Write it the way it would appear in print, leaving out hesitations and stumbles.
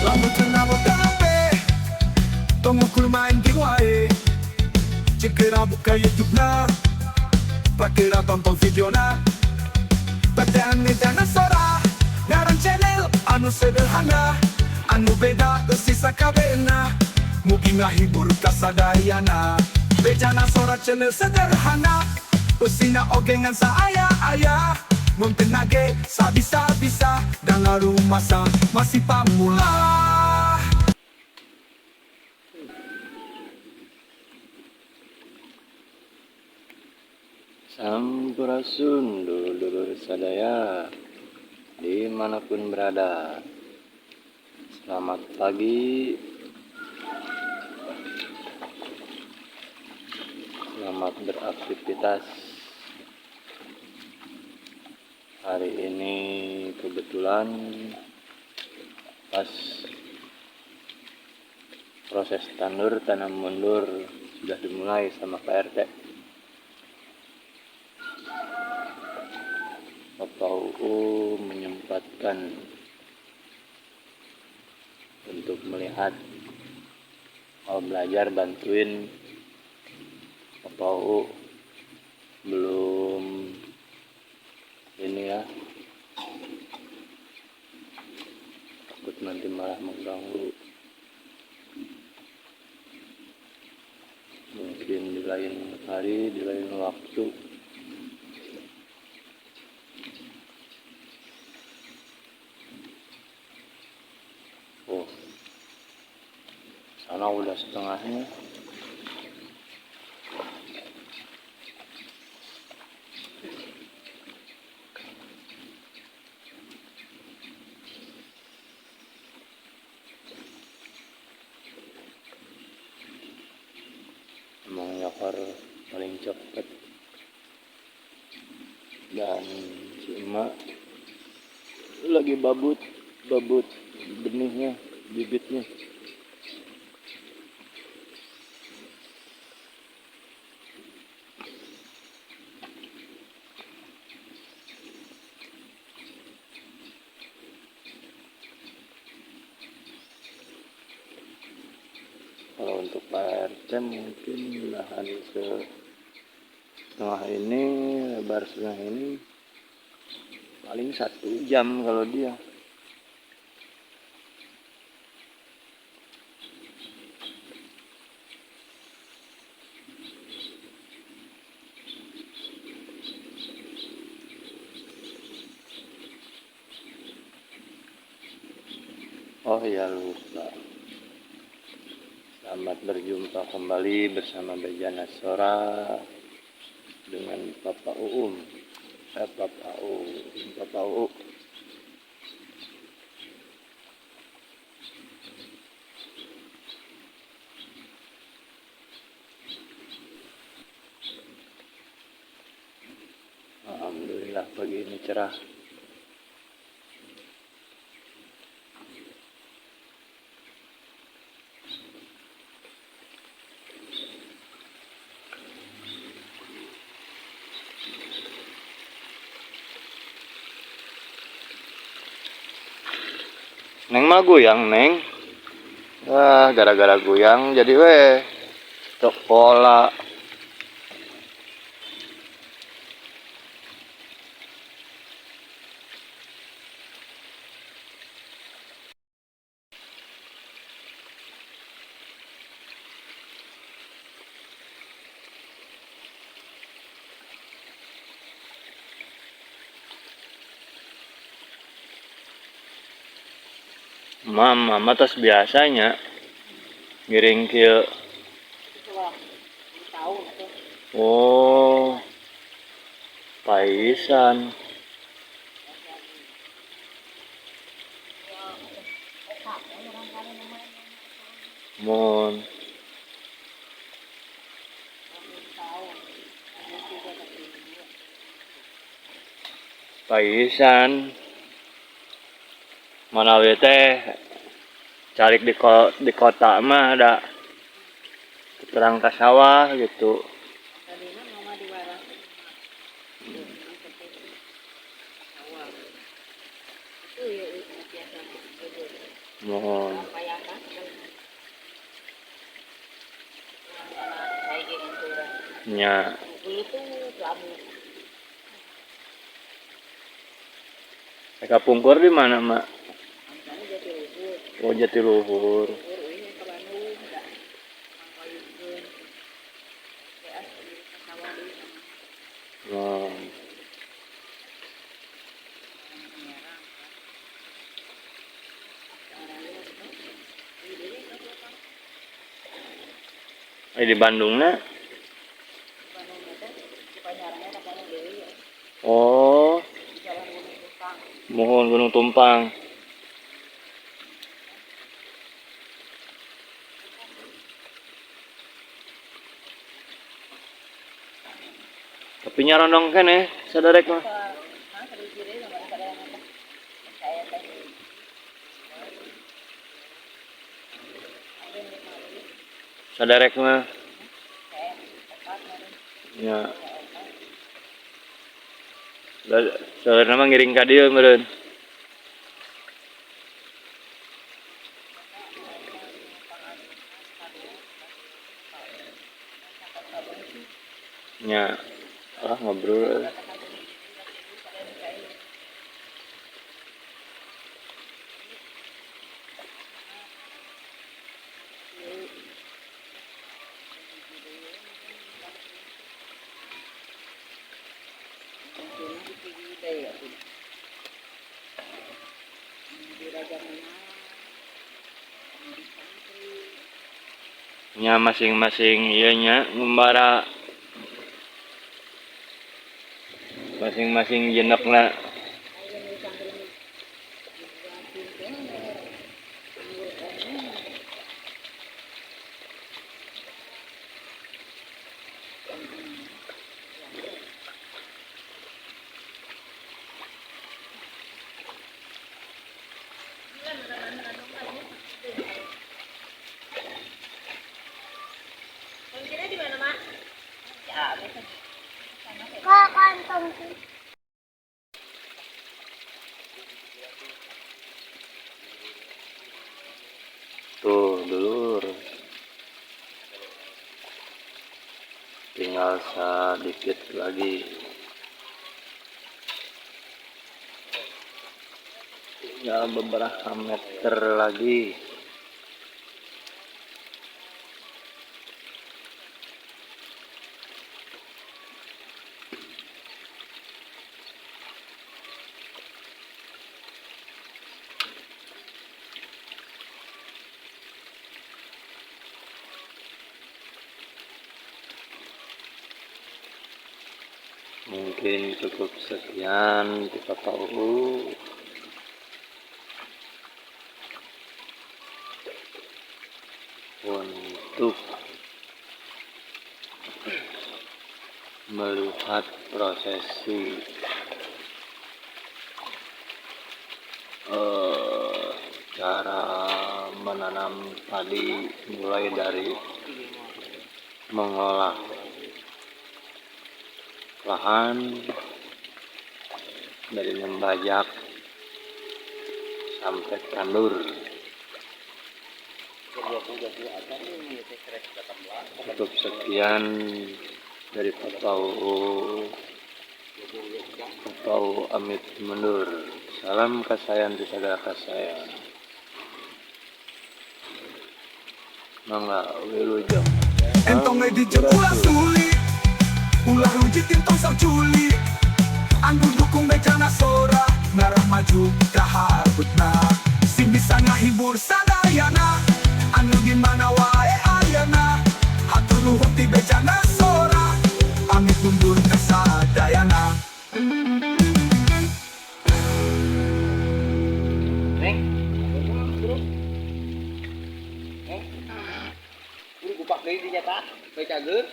Lamun tengah mau kape tunggu main di wae. Jika buka YouTube na pakira tonton video na Badan ni dana sora Ngaran channel anu sederhana Anu beda sisa kabena Mugi ngahibur kasadayana Bejana sora channel sederhana Usina ogengan sa ayah-ayah Mungkin nage sabisa-bisa Dan lalu masa masih pamula. Sampurasun dulur-dulur sadaya dimanapun berada. Selamat pagi, selamat beraktivitas. Hari ini kebetulan pas proses tandur tanam mundur sudah dimulai sama Pak RT. Bapak UU menyempatkan untuk melihat, mau belajar bantuin Bapak UU. Belum ini ya, takut nanti malah mengganggu. Mungkin di lain hari, di lain waktu. Oh, sana udah setengahnya. Emang nyokor paling cepet. Dan si emak lagi babut benihnya, bibitnya. Kalau untuk Pak RT mungkin lahan setengah ini, lebar setengah ini paling 1 jam kalau dia. Oh ya lupa. Selamat berjumpa kembali bersama Bejana Sora dengan Bapak Uum. Bapak UU. Alhamdulillah pagi ini cerah. Neng mah goyang, Neng. Wah, gara-gara goyang jadi tok pola. Mama tas biasanya ngiring ke. Oh, paisan. Mon. Paisan. Mana teh cari di kota mah ada terang ke sawah gitu. Mohon. Nya. Eka Pungkur di mana, Mak? Oh, Jatiluhur. Oh. Di Bandung na? Oh, mohon Gunung Tumpang. Tapi nyarondong kan sadarek mah. Sadarek mah. Ya. Soalnya mah ngiring ka dieu meureun. Ya. Ah ngobrol. Nya masing-masing ieu nya ngumbara masing-masing jenekna. Tuh, dulur. Tinggal sedikit lagi. Tinggal beberapa meter lagi. Mungkin cukup sekian kita tahu untuk melihat prosesi cara menanam padi, mulai dari mengolah lahan, dari membajak sampai tandur. Cukup sekian dari Papau Amit mundur. Salam kasayan di segala kasaya. Mangga wilujeng. Entong ay di ulah sulit, ulah uji tintong sa culi. Ang dudukong beca na sora, ngarah maju kaharbut na. Sing bisa ngahibur sa dayana, ano gimana wae ayana. Hatuluhot ti beca na sora, amit mundur ka sa dayana. Kupak deui dinya tah, bae cageut.